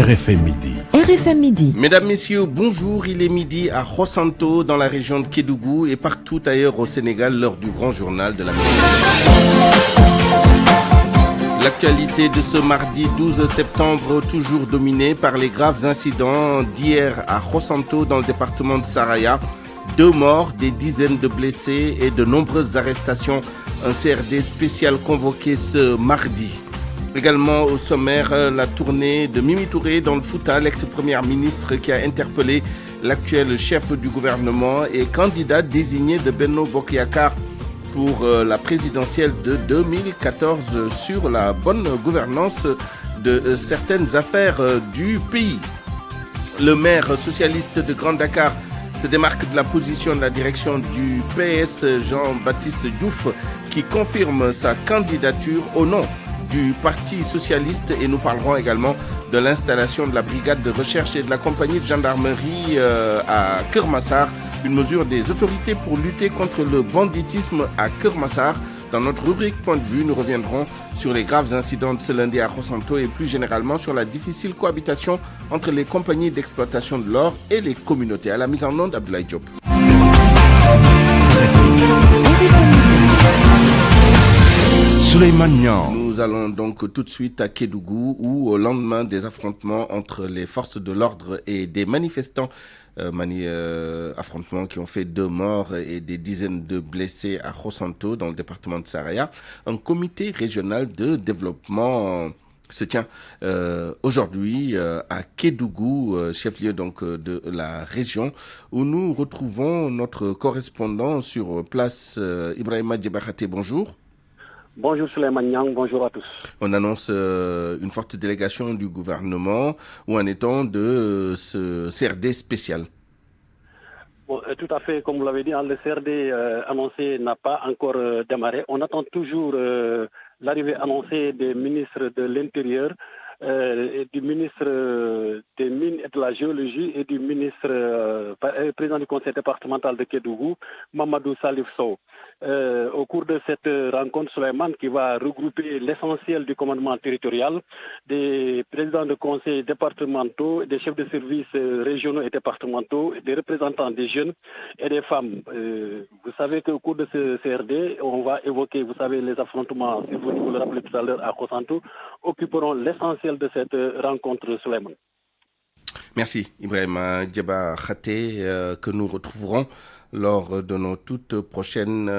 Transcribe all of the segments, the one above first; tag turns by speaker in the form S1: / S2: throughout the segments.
S1: RFM Midi.
S2: RFM Midi.
S3: Mesdames, Messieurs, bonjour. Il est midi à Khossanto, dans la région de Kédougou et partout ailleurs au Sénégal, l'heure du grand journal de la météo. L'actualité de ce mardi 12 septembre, toujours dominée par les graves incidents d'hier à Khossanto, dans le département de Saraya. 2 morts, des dizaines de blessés et de nombreuses arrestations. Un CRD spécial convoqué ce mardi. Également au sommaire, la tournée de Mimi Touré dans le Fouta, l'ex-première ministre qui a interpellé l'actuel chef du gouvernement et candidat désigné de Benno Bokk Yakaar pour la présidentielle de 2014 sur la bonne gouvernance de certaines affaires du pays. Le maire socialiste de Grand Dakar se démarque de la position de la direction du PS, Jean-Baptiste Diouf, qui confirme sa candidature au nom du Parti socialiste, et nous parlerons également de l'installation de la brigade de recherche et de la compagnie de gendarmerie à Keur Massar, une mesure des autorités pour lutter contre le banditisme à Keur Massar. Dans notre rubrique Point de vue, nous reviendrons sur les graves incidents de ce lundi à Khossanto et plus généralement sur la difficile cohabitation entre les compagnies d'exploitation de l'or et les communautés. À la mise en onde, Abdoulaye Diop. Nous allons donc tout de suite à Kédougou où au lendemain des affrontements entre les forces de l'ordre et des manifestants, affrontements qui ont fait 2 morts et des dizaines de blessés à Khossanto dans le département de Saraya, un comité régional de développement se tient aujourd'hui à Kédougou, chef-lieu donc de la région, où nous retrouvons notre correspondant sur place, Ibrahima Djebakhate. Bonjour.
S4: Bonjour Souleymane Niang, bonjour à tous.
S3: On annonce une forte délégation du gouvernement. Où en est-on de ce CRD spécial?
S4: Bon, tout à fait, comme vous l'avez dit, le CRD annoncé n'a pas encore démarré. On attend toujours l'arrivée annoncée des ministres de l'Intérieur, et du ministre des Mines et de la Géologie et du ministre président du conseil départemental de Kédougou, Mamadou Salif Sow. Au cours de cette rencontre, Souleymane, qui va regrouper l'essentiel du commandement territorial, des présidents de conseils départementaux, des chefs de services régionaux et départementaux, des représentants des jeunes et des femmes. Vous savez qu'au cours de ce CRD, on va évoquer, vous savez, les affrontements, si vous le rappelez tout à l'heure, à Khossanto, occuperont l'essentiel de cette rencontre, Souleymane.
S3: Merci Ibrahima Djebakhate, que nous retrouverons lors de nos toutes prochaines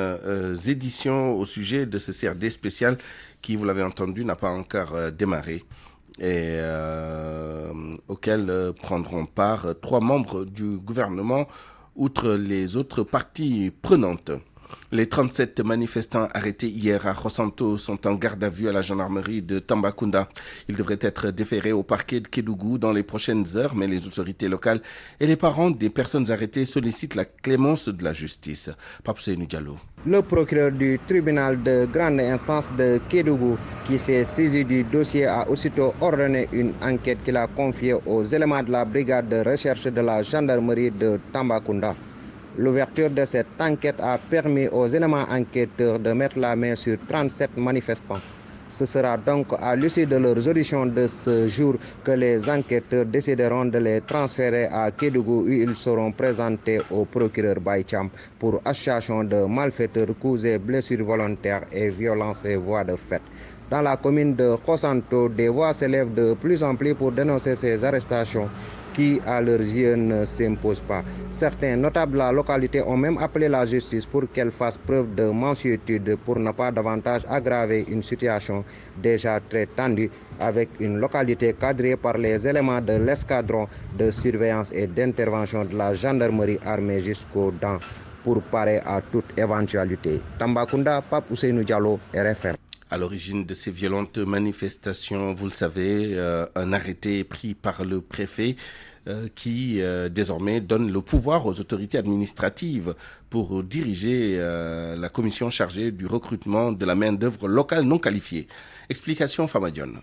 S3: éditions au sujet de ce CRD spécial qui, vous l'avez entendu, n'a pas encore démarré et auquel prendront part 3 membres du gouvernement, outre les autres parties prenantes. Les 37 manifestants arrêtés hier à Khossanto sont en garde à vue à la gendarmerie de Tambacounda. Ils devraient être déférés au parquet de Kédougou dans les prochaines heures, mais les autorités locales et les parents des personnes arrêtées sollicitent la clémence de la justice. Pape Seynou Diallo.
S5: Le procureur du tribunal de grande instance de Kédougou, qui s'est saisi du dossier, a aussitôt ordonné une enquête qu'il a confiée aux éléments de la brigade de recherche de la gendarmerie de Tambacounda. L'ouverture de cette enquête a permis aux éléments enquêteurs de mettre la main sur 37 manifestants. Ce sera donc à l'issue de leurs auditions de ce jour que les enquêteurs décideront de les transférer à Kédougou où ils seront présentés au procureur Baïcham pour association de malfaiteurs, coups et blessures volontaires et violences et voies de fait. Dans la commune de Khossanto, des voix s'élèvent de plus en plus pour dénoncer ces arrestations qui, à leurs yeux, ne s'imposent pas. Certains notables de la localité ont même appelé la justice pour qu'elle fasse preuve de mansuétude pour ne pas davantage aggraver une situation déjà très tendue avec une localité cadrée par les éléments de l'escadron de surveillance et d'intervention de la gendarmerie armée jusqu'aux dents pour parer à toute éventualité. Tambacounda, Pape Ousseynou Diallo, RFM.
S3: À l'origine de ces violentes manifestations, vous le savez, un arrêté est pris par le préfet qui désormais donne le pouvoir aux autorités administratives pour diriger la commission chargée du recrutement de la main-d'œuvre locale non qualifiée. Explication Famadione.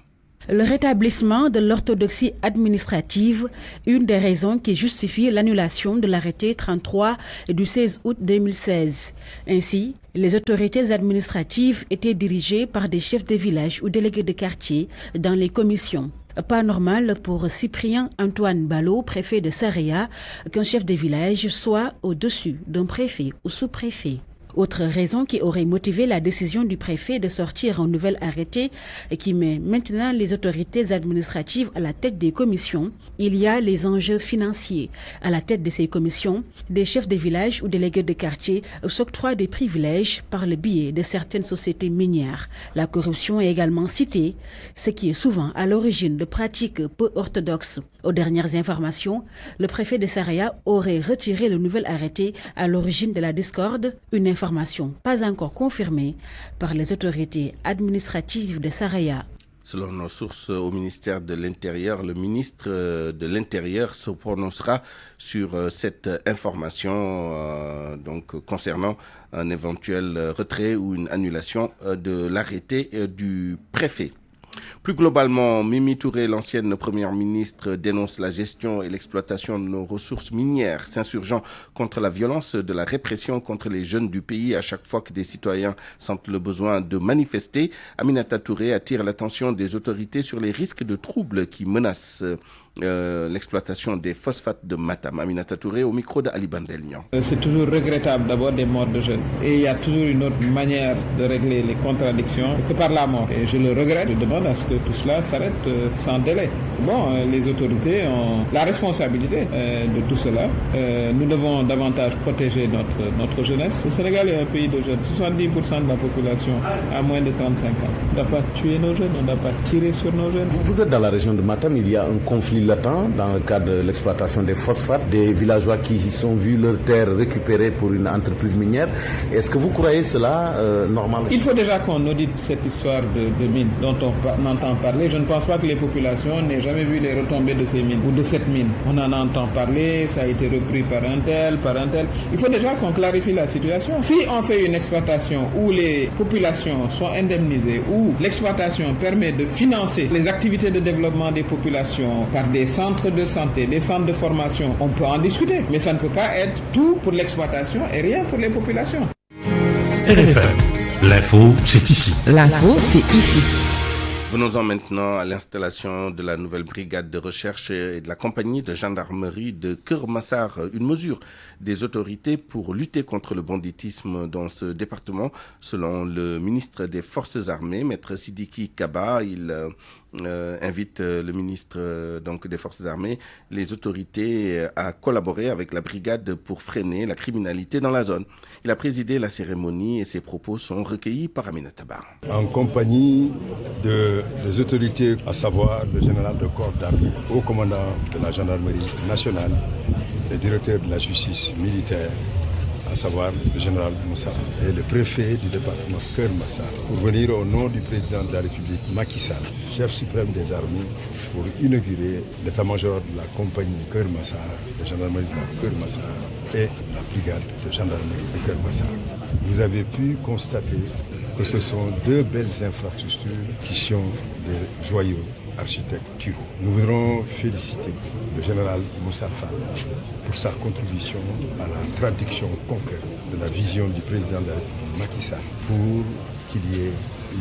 S2: Le rétablissement de l'orthodoxie administrative, une des raisons qui justifie l'annulation de l'arrêté 33 du 16 août 2016. Ainsi, les autorités administratives étaient dirigées par des chefs de village ou délégués de quartier dans les commissions. Pas normal pour Cyprien Antoine Ballot, préfet de Saraya, qu'un chef de village soit au-dessus d'un préfet ou sous-préfet. Autre raison qui aurait motivé la décision du préfet de sortir un nouvel arrêté qui met maintenant les autorités administratives à la tête des commissions, il y a les enjeux financiers. À la tête de ces commissions, des chefs de village ou délégués de quartier s'octroient des privilèges par le biais de certaines sociétés minières. La corruption est également citée, ce qui est souvent à l'origine de pratiques peu orthodoxes. Aux dernières informations, le préfet de Saraya aurait retiré le nouvel arrêté à l'origine de la discorde, une information pas encore confirmée par les autorités administratives de Saraya.
S3: Selon nos sources au ministère de l'Intérieur, le ministre de l'Intérieur se prononcera sur cette information concernant un éventuel retrait ou une annulation de l'arrêté du préfet. Plus globalement, Mimi Touré, l'ancienne première ministre, dénonce la gestion et l'exploitation de nos ressources minières, s'insurgeant contre la violence de la répression contre les jeunes du pays à chaque fois que des citoyens sentent le besoin de manifester. Aminata Touré attire l'attention des autorités sur les risques de troubles qui menacent l'exploitation des phosphates de Matam. Aminata Touré au micro de Ali Bandelnian.
S1: C'est toujours regrettable d'avoir des morts de jeunes. Et il y a toujours une autre manière de régler les contradictions que par la mort. Et je le regrette, je demande à ce que tout cela s'arrête sans délai. Les autorités ont la responsabilité de tout cela. Nous devons davantage protéger notre jeunesse. Le Sénégal est un pays de jeunes. 70% de la population a moins de 35 ans. On ne doit pas tuer nos jeunes, on ne doit pas tirer sur nos jeunes.
S6: Vous êtes dans la région de Matam, il y a un conflit latent dans le cadre de l'exploitation des phosphates, des villageois qui sont vus leurs terres récupérées pour une entreprise minière. Est-ce que vous croyez cela normal?
S1: Il faut déjà qu'on audite cette histoire de mines dont on entend parler. Je ne pense pas que les populations n'aient jamais vu les retombées de ces mines ou de cette mine. On en entend parler, ça a été repris par un tel. Il faut déjà qu'on clarifie la situation. Si on fait une exploitation où les populations sont indemnisées, où l'exploitation permet de financer les activités de développement des populations par des centres de santé, des centres de formation, on peut en discuter. Mais ça ne peut pas être tout pour l'exploitation et rien pour les populations.
S7: RFM, l'info, c'est ici.
S8: L'info, c'est ici.
S3: Venons-en maintenant à l'installation de la nouvelle brigade de recherche et de la compagnie de gendarmerie de Keur Massar, une mesure des autorités pour lutter contre le banditisme dans ce département. Selon le ministre des Forces armées, Maître Sidiki Kaba, il invite le ministre des Forces armées, les autorités à collaborer avec la brigade pour freiner la criminalité dans la zone. Il a présidé la cérémonie et ses propos sont recueillis par Aminata Bar.
S9: En compagnie des autorités, à savoir le général de corps d'armée, haut commandant de la gendarmerie nationale, le directeur de la justice militaire, à savoir le général Moussa et le préfet du département Keur Massar, pour venir au nom du président de la République Macky Sall, chef suprême des armées, pour inaugurer l'état-major de la compagnie Keur Massar, de gendarmerie de Keur Massar et la brigade de gendarmerie de Keur Massar. Vous avez pu constater que ce sont deux belles infrastructures qui sont des joyaux architecturaux. Nous voudrons féliciter le général Moussa Fall pour sa contribution à la traduction concrète de la vision du président de la République Macky Sall pour qu'il y ait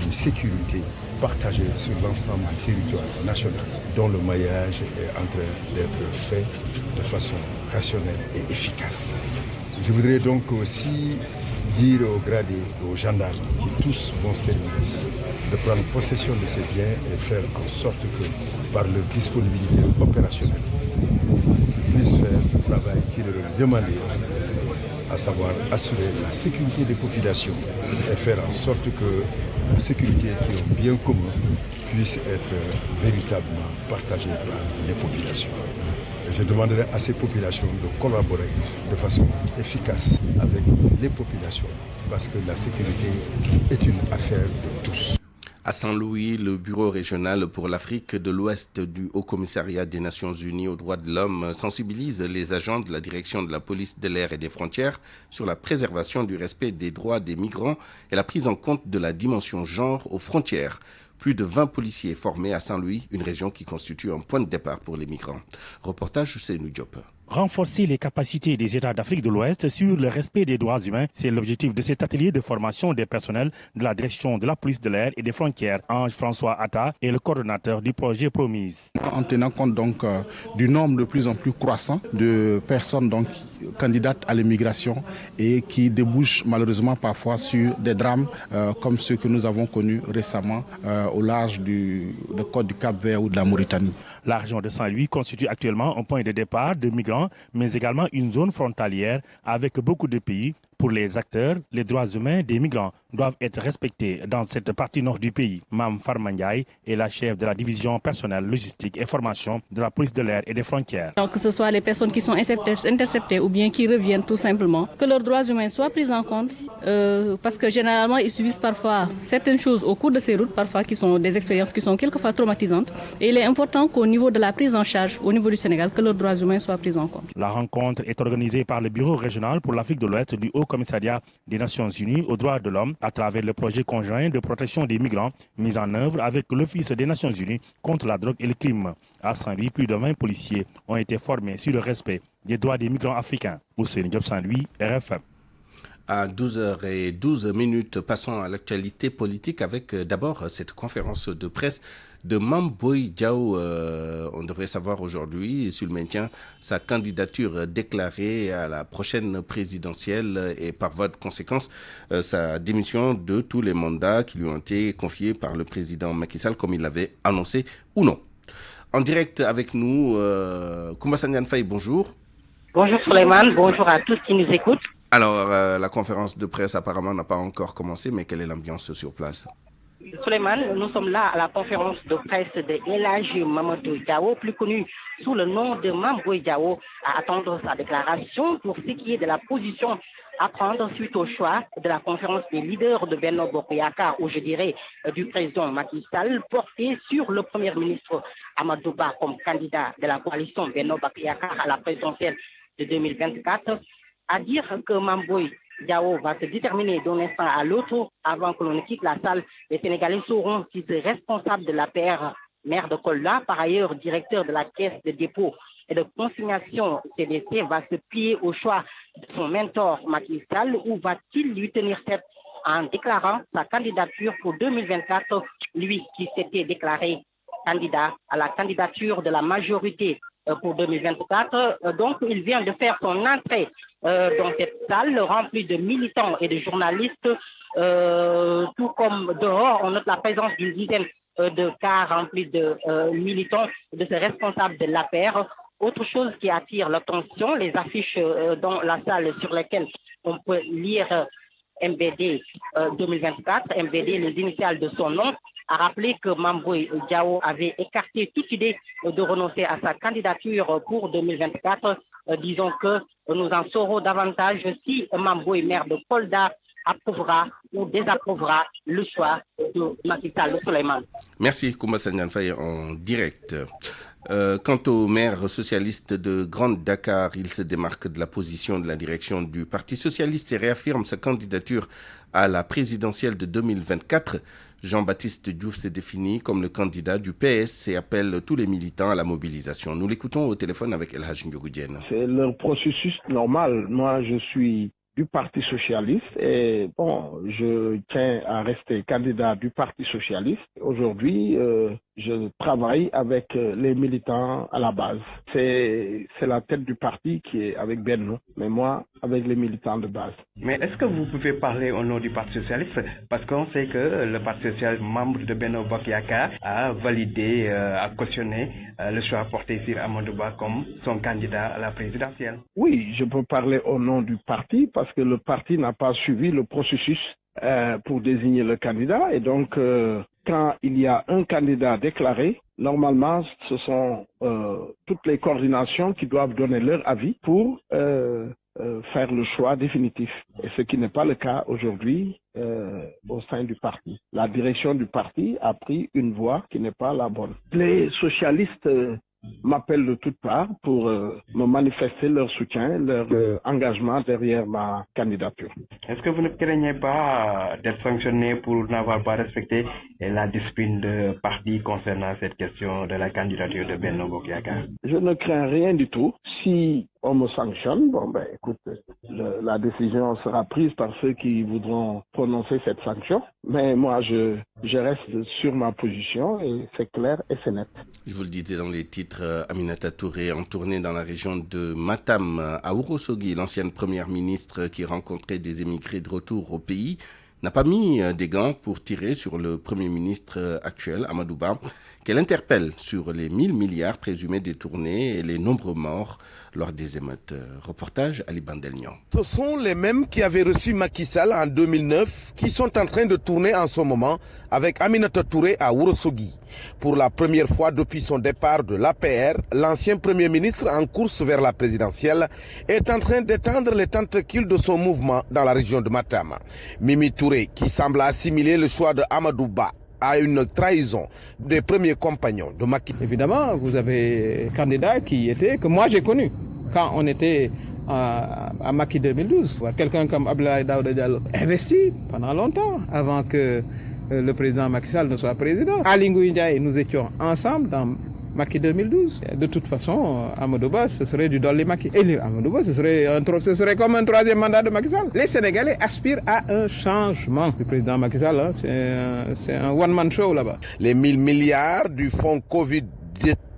S9: une sécurité partagée sur l'ensemble du territoire national dont le maillage est en train d'être fait de façon rationnelle et efficace. Je voudrais donc aussi dire aux gradés, aux gendarmes qui tous vont servir ici, de prendre possession de ces biens et faire en sorte que, par leur disponibilité opérationnelle, ils puissent faire le travail qui leur est demandé, à savoir assurer la sécurité des populations et faire en sorte que la sécurité qui est un bien commun puisse être véritablement partagée par les populations. Je demanderai à ces populations de collaborer de façon efficace avec les populations parce que la sécurité est une affaire de tous.
S3: À Saint-Louis, le bureau régional pour l'Afrique de l'Ouest du Haut-Commissariat des Nations Unies aux droits de l'homme sensibilise les agents de la direction de la police de l'air et des frontières sur la préservation du respect des droits des migrants et la prise en compte de la dimension genre aux frontières. Plus de 20 policiers formés à Saint-Louis, une région qui constitue un point de départ pour les migrants. Reportage Ousseynou Diop.
S8: Renforcer les capacités des États d'Afrique de l'Ouest sur le respect des droits humains, c'est l'objectif de cet atelier de formation des personnels de la direction de la police de l'air et des frontières. Ange-François Atta est le coordonnateur du projet Promise.
S10: En tenant compte donc du nombre de plus en plus croissant de personnes donc candidates à l'immigration et qui débouchent malheureusement parfois sur des drames comme ceux que nous avons connus récemment au large de côte du Cap-Vert ou de la Mauritanie.
S8: La région de Saint-Louis constitue actuellement un point de départ de migrants, mais également une zone frontalière avec beaucoup de pays. Pour les acteurs, les droits humains des migrants doivent être respectés dans cette partie nord du pays. Mam Farmandiaï est la chef de la division personnelle, logistique et formation de la police de l'air et des frontières.
S11: Donc, que ce soit les personnes qui sont interceptées ou bien qui reviennent tout simplement, que leurs droits humains soient pris en compte parce que généralement ils subissent parfois certaines choses au cours de ces routes, parfois qui sont des expériences qui sont quelquefois traumatisantes. Et il est important qu'au niveau de la prise en charge, au niveau du Sénégal, que leurs droits humains soient pris en compte.
S8: La rencontre est organisée par le Bureau régional pour l'Afrique de l'Ouest du Haut-Commissariat des Nations Unies aux droits de l'homme à travers le projet conjoint de protection des migrants mis en œuvre avec l'Office des Nations Unies contre la drogue et le crime. À Saint-Louis, plus de 20 policiers ont été formés sur le respect des droits des migrants africains. Hussein Diop, Saint-Louis, RFM.
S3: À 12h12, passons à l'actualité politique avec d'abord cette conférence de presse de Mame Boye Diao. On devrait savoir aujourd'hui s'il maintient sa candidature déclarée à la prochaine présidentielle et par voie de conséquence sa démission de tous les mandats qui lui ont été confiés par le président Macky Sall comme il l'avait annoncé ou non. En direct avec nous, Koumba Sandiane Faye, bonjour.
S12: Bonjour Souleymane, bonjour à tous qui nous écoutent.
S3: Alors, la conférence de presse apparemment n'a pas encore commencé, mais quelle est l'ambiance sur place?
S12: Souleymane, nous sommes là à la conférence de presse de El Hadji Mamadou Diao, plus connu sous le nom de Mame Boye Diao, à attendre sa déclaration pour ce qui est de la position à prendre suite au choix de la conférence des leaders de Benno Bokk Yakaar, ou je dirais du président Macky Sall, porté sur le premier ministre Amadou Ba comme candidat de la coalition Benno Bokk Yakaar à la présidentielle de 2024. À dire que Mame Boye Diao va se déterminer d'un instant à l'autre avant que l'on ne quitte la salle. Les Sénégalais sauront si ce responsable de l'APR, maire de Kolda, par ailleurs directeur de la caisse de dépôt et de consignation CDC, va se plier au choix de son mentor Macky Sall ou va-t-il lui tenir tête en déclarant sa candidature pour 2024, lui qui s'était déclaré candidat à la candidature de la majorité pour 2024. Donc, il vient de faire son entrée dans cette salle remplie de militants et de journalistes. Tout comme dehors, on note la présence d'une dizaine de cars remplis de militants, de ces responsables de l'APR. Autre chose qui attire l'attention, les affiches dans la salle sur lesquelles on peut lire MBD 2024, MBD, les initiales de son nom, a rappelé que Mame Boye Diao avait écarté toute idée de renoncer à sa candidature pour 2024. Disons que nous en saurons davantage si Mame Boye, maire de Kolda, approuvera ou désapprouvera le choix de Macky Sall. Souleymane.
S3: Merci Koumba Sandiane Faye en direct. Quant au maire socialiste de Grande Dakar, il se démarque de la position de la direction du Parti socialiste et réaffirme sa candidature à la présidentielle de 2024. Jean-Baptiste Diouf s'est défini comme le candidat du PS et appelle tous les militants à la mobilisation. Nous l'écoutons au téléphone avec El Hadji Ndiogou Diène.
S13: C'est le processus normal. Moi, je suis du Parti socialiste et bon, je tiens à rester candidat du Parti socialiste. Aujourd'hui, je travaille avec les militants à la base. C'est la tête du parti qui est avec Benno, mais moi, avec les militants de base.
S14: Mais est-ce que vous pouvez parler au nom du Parti socialiste? Parce qu'on sait que le Parti socialiste, membre de Benno Bokk Yakaar, a validé, a cautionné le choix porté sur Amadou Ba comme son candidat à la présidentielle.
S13: Oui, je peux parler au nom du parti parce que le parti n'a pas suivi le processus pour désigner le candidat. Et donc, quand il y a un candidat déclaré, normalement, ce sont toutes les coordinations qui doivent donner leur avis pour faire le choix définitif. Et ce qui n'est pas le cas aujourd'hui au sein du parti. La direction du parti a pris une voie qui n'est pas la bonne. Les socialistes m'appellent de toutes parts pour me manifester leur soutien, leur engagement derrière ma candidature.
S14: Est-ce que vous ne craignez pas d'être sanctionné pour n'avoir pas respecté la discipline de parti concernant cette question de la candidature de Benno Bokk Yakaar?
S13: Je ne crains rien du tout. Si on me sanctionne. Bon, ben, écoute, la décision sera prise par ceux qui voudront prononcer cette sanction. Mais moi, je reste sur ma position et c'est clair et c'est net.
S3: Je vous le disais dans les titres, Aminata Touré en tournée dans la région de Matam à Ourossogui, l'ancienne première ministre qui rencontrait des émigrés de retour au pays, n'a pas mis des gants pour tirer sur le Premier ministre actuel, Amadou Ba, qu'elle interpelle sur les 1000 milliards présumés détournés et les nombreux morts lors des émeutes. Reportage Ali Bandelnian.
S15: Ce sont les mêmes qui avaient reçu Macky Sall en 2009 qui sont en train de tourner en ce moment avec Aminata Touré à Ourossogui. Pour la première fois depuis son départ de l'APR, l'ancien Premier ministre en course vers la présidentielle est en train d'étendre les tentacules de son mouvement dans la région de Matam. Mimi Touré, qui semble assimiler le choix de Amadou Ba à une trahison des premiers compagnons de Macky.
S1: Évidemment, vous avez un candidat que moi j'ai connu quand on était à Macky 2012. Quelqu'un comme Abdoulaye Daouda Diallo investi pendant longtemps avant que le président Macky Sall ne soit président. Ali Ngouille Ndiaye, nous étions ensemble dans Macky 2012. De toute façon, Amadou Ba, ce serait du Dolly Macky. Et Amadou Ba, ce serait comme un troisième mandat de Macky Sall. Les Sénégalais aspirent à un changement du président Macky Sall. Hein. C'est un one-man show là-bas.
S15: Les 1000 milliards du fonds Covid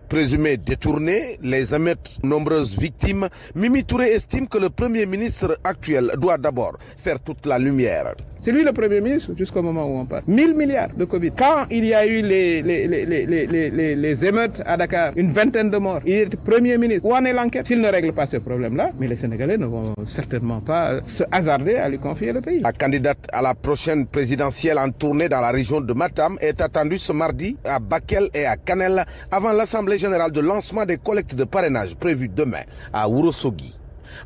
S15: présumés détournés, les émeutes, nombreuses victimes, Mimi Touré estime que le Premier ministre actuel doit d'abord faire toute la lumière.
S1: C'est lui le Premier ministre jusqu'au moment où on parle. 1000 milliards de Covid. Quand il y a eu les émeutes à Dakar, une vingtaine de morts, il était Premier ministre. Où en est l'enquête? S'il ne règle pas ce problème-là, mais les Sénégalais ne vont certainement pas se hasarder à lui confier le pays.
S15: La candidate à la prochaine présidentielle en tournée dans la région de Matam est attendue ce mardi à Bakel et à Kanel avant l'Assemblée générale de lancement des collectes de parrainage prévues demain à Ourossogui.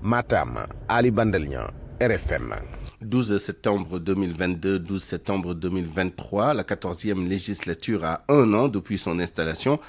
S15: Matam, Ali Bandelnian, RFM.
S3: 12 septembre 2022, 12 septembre 2023, la 14e législature a 1 an depuis son installation.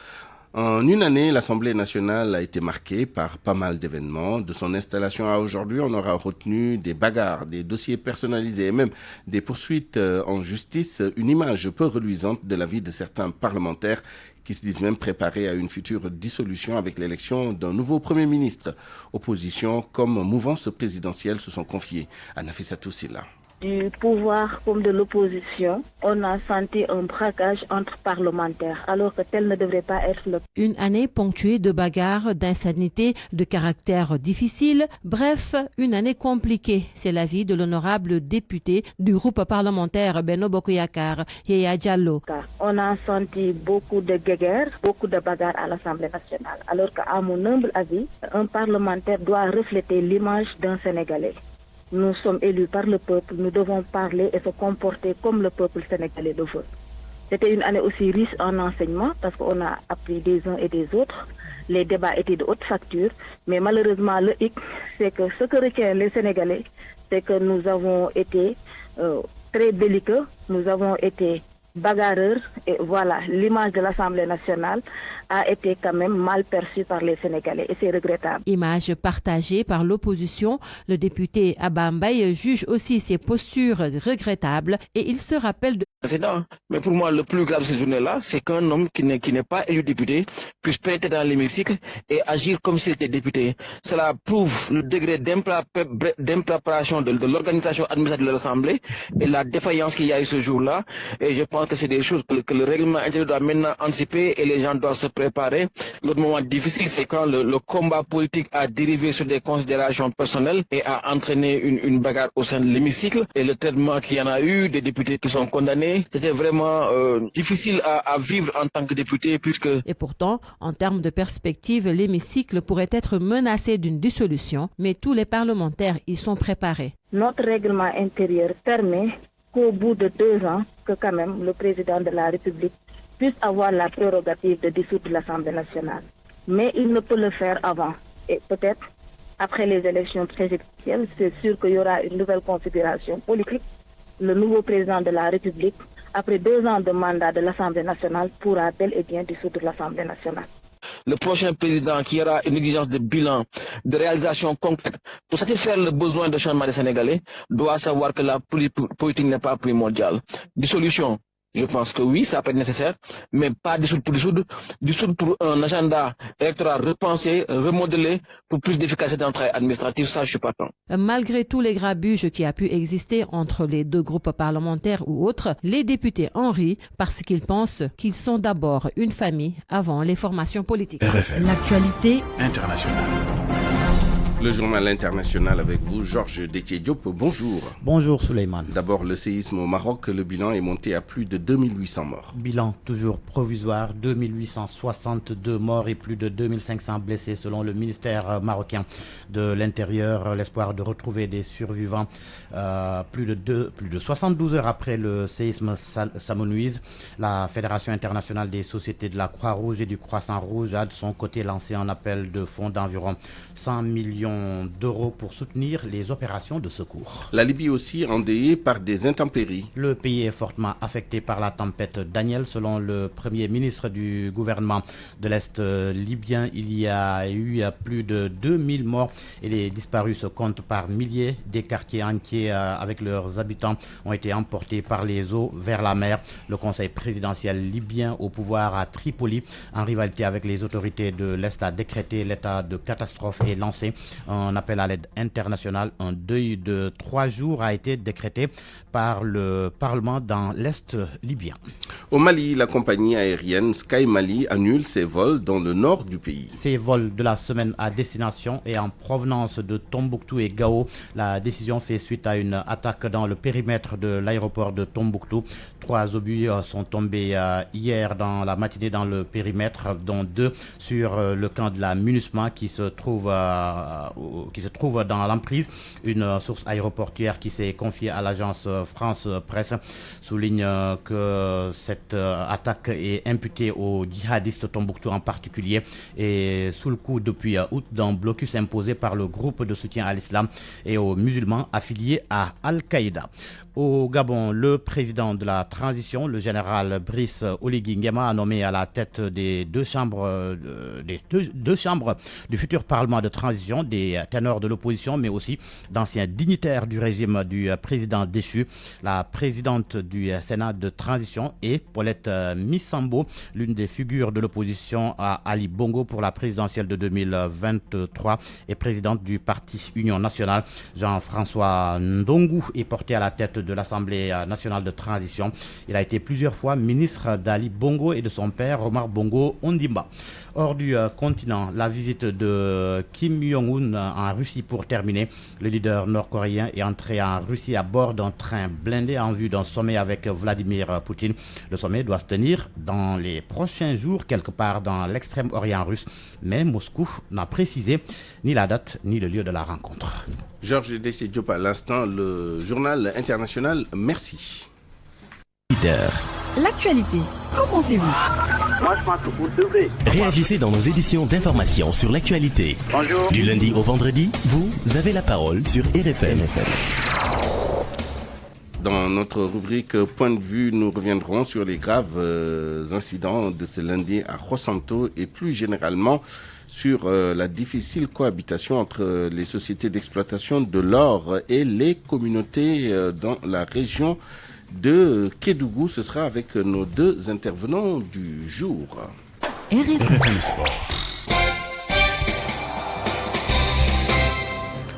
S3: En une année, l'Assemblée nationale a été marquée par pas mal d'événements. De son installation à aujourd'hui, on aura retenu des bagarres, des dossiers personnalisés et même des poursuites en justice. Une image peu reluisante de la vie de certains parlementaires qui se disent même préparés à une future dissolution avec l'élection d'un nouveau Premier ministre. Opposition comme mouvance présidentielle se sont confiés à Nafissatou Silla.
S16: Du pouvoir comme de l'opposition, on a senti un braquage entre parlementaires, alors que tel ne devrait pas être le cas.
S17: Une année ponctuée de bagarres, d'insanités, de caractère difficile, bref, une année compliquée. C'est l'avis de l'honorable député du groupe parlementaire Benno Bokk Yakaar, Yaya Diallo.
S16: On a senti beaucoup de guéguerres, beaucoup de bagarres à l'Assemblée nationale, alors qu'à mon humble avis, un parlementaire doit refléter l'image d'un Sénégalais. Nous sommes élus par le peuple, nous devons parler et se comporter comme le peuple sénégalais le veut. C'était une année aussi riche en enseignements parce qu'on a appris des uns et des autres. Les débats étaient de haute facture, mais malheureusement le hic, c'est que ce que retiennent les Sénégalais, c'est que nous avons été très belliqueux, nous avons été bagarreurs et voilà, l'image de l'Assemblée nationale a été quand même mal perçue par les Sénégalais et c'est regrettable.
S17: Image partagée par l'opposition, le député Abba Mbaye juge aussi ces postures regrettables et il se rappelle de
S18: Mais pour moi, le plus grave de cette journée-là, c'est qu'un homme qui n'est pas élu député puisse pénétrer dans l'hémicycle et agir comme s'il était député. Cela prouve le degré d'impréparation de l'organisation administrative de l'Assemblée et la défaillance qu'il y a eu ce jour-là. Et je pense que c'est des choses que le règlement intérieur doit maintenant anticiper et les gens doivent se préparer. L'autre moment difficile, c'est quand le combat politique a dérivé sur des considérations personnelles et a entraîné une bagarre au sein de l'hémicycle. Et le traitement qu'il y en a eu, des députés qui sont condamnés, c'était vraiment difficile à vivre en tant que député puisque...
S17: Et pourtant, en termes de perspective, l'hémicycle pourrait être menacé d'une dissolution, mais tous les parlementaires y sont préparés.
S16: Notre règlement intérieur permet qu'au bout de 2 ans, que quand même le président de la République puisse avoir la prérogative de dissoudre l'Assemblée nationale. Mais il ne peut le faire avant. Et peut-être, après les élections présidentielles, c'est sûr qu'il y aura une nouvelle configuration politique. Le nouveau président de la République, après 2 ans de mandat de l'Assemblée nationale, pourra bel et bien dissoudre l'Assemblée nationale.
S18: Le prochain président qui aura une exigence de bilan, de réalisation concrète pour satisfaire le besoin de changement des Sénégalais doit savoir que la politique n'est pas primordiale. Dissolution, Je pense que oui, ça peut être nécessaire, mais pas dissoudre pour un agenda électoral repensé, remodelé, pour plus d'efficacité dans le travail administratif, ça je suis pas tant.
S17: Malgré tous les grabuges qui a pu exister entre les deux groupes parlementaires ou autres, les députés en rient parce qu'ils pensent qu'ils sont d'abord une famille avant les formations politiques.
S7: RFM.
S2: L'actualité
S7: internationale.
S3: Le journal international avec vous, Georges Détié Diop. Bonjour.
S19: Bonjour Souleymane.
S3: D'abord, le séisme au Maroc, le bilan est monté à plus de 2800 morts.
S19: Bilan toujours provisoire, 2862 morts et plus de 2500 blessés selon le ministère marocain de l'Intérieur. L'espoir de retrouver des survivants plus de 72 heures après le séisme s'amenuise. La Fédération internationale des sociétés de la Croix-Rouge et du Croissant-Rouge a de son côté lancé un appel de fonds d'environ 100 millions d'euros pour soutenir les opérations de secours.
S3: La Libye aussi endeuillée par des intempéries.
S19: Le pays est fortement affecté par la tempête Daniel. Selon le premier ministre du gouvernement de l'Est libyen, il y a eu plus de 2000 morts et les disparus se comptent par milliers. Des quartiers entiers avec leurs habitants ont été emportés par les eaux vers la mer. Le conseil présidentiel libyen au pouvoir à Tripoli, en rivalité avec les autorités de l'Est, a décrété l'état de catastrophe et lancé un appel à l'aide internationale. Un deuil de 3 jours a été décrété par le Parlement dans l'Est libyen.
S3: Au Mali, la compagnie aérienne Sky Mali annule ses vols dans le nord du pays.
S19: Ces vols de la semaine à destination et en provenance de Tombouctou et Gao. La décision fait suite à une attaque dans le périmètre de l'aéroport de Tombouctou. 3 obus sont tombés hier dans la matinée dans le périmètre, dont 2 sur le camp de la MINUSMA qui se trouve dans l'emprise. Une source aéroportuaire qui s'est confiée à l'agence France Presse souligne que cette attaque est imputée aux djihadistes Tombouctou en particulier et sous le coup depuis août d'un blocus imposé par le groupe de soutien à l'islam et aux musulmans affiliés à Al-Qaïda. Au Gabon, le président de la transition, le général Brice Oligui Nguema, a nommé à la tête des deux chambres du futur Parlement de transition des ténors de l'opposition, mais aussi d'anciens dignitaires du régime du président déchu. La présidente du Sénat de transition est Paulette Missambo, l'une des figures de l'opposition à Ali Bongo pour la présidentielle de 2023 et présidente du parti Union nationale. Jean-François Ndongu est porté à la tête de l'Assemblée nationale de transition. Il a été plusieurs fois ministre d'Ali Bongo et de son père Omar Bongo Ondimba. Hors du continent, la visite de Kim Jong-un en Russie pour terminer. Le leader nord-coréen est entré en Russie à bord d'un train blindé en vue d'un sommet avec Vladimir Poutine. Le sommet doit se tenir dans les prochains jours quelque part dans l'extrême-orient russe, mais Moscou n'a précisé ni la date ni le lieu de la rencontre.
S3: Georges Détié Diop à l'instant, le journal international. Merci.
S2: L'actualité, qu'en pensez-vous?
S20: Moi, je pense que vous devez.
S21: Réagissez dans nos éditions d'information sur l'actualité.
S20: Bonjour.
S21: Du lundi au vendredi, vous avez la parole sur RFM.
S3: Dans notre rubrique Point de vue, nous reviendrons sur les graves incidents de ce lundi à Rosanto et plus généralement sur la difficile cohabitation entre les sociétés d'exploitation de l'or et les communautés dans la région de Kédougou. Ce sera avec nos deux intervenants du jour.
S21: RFM Sport.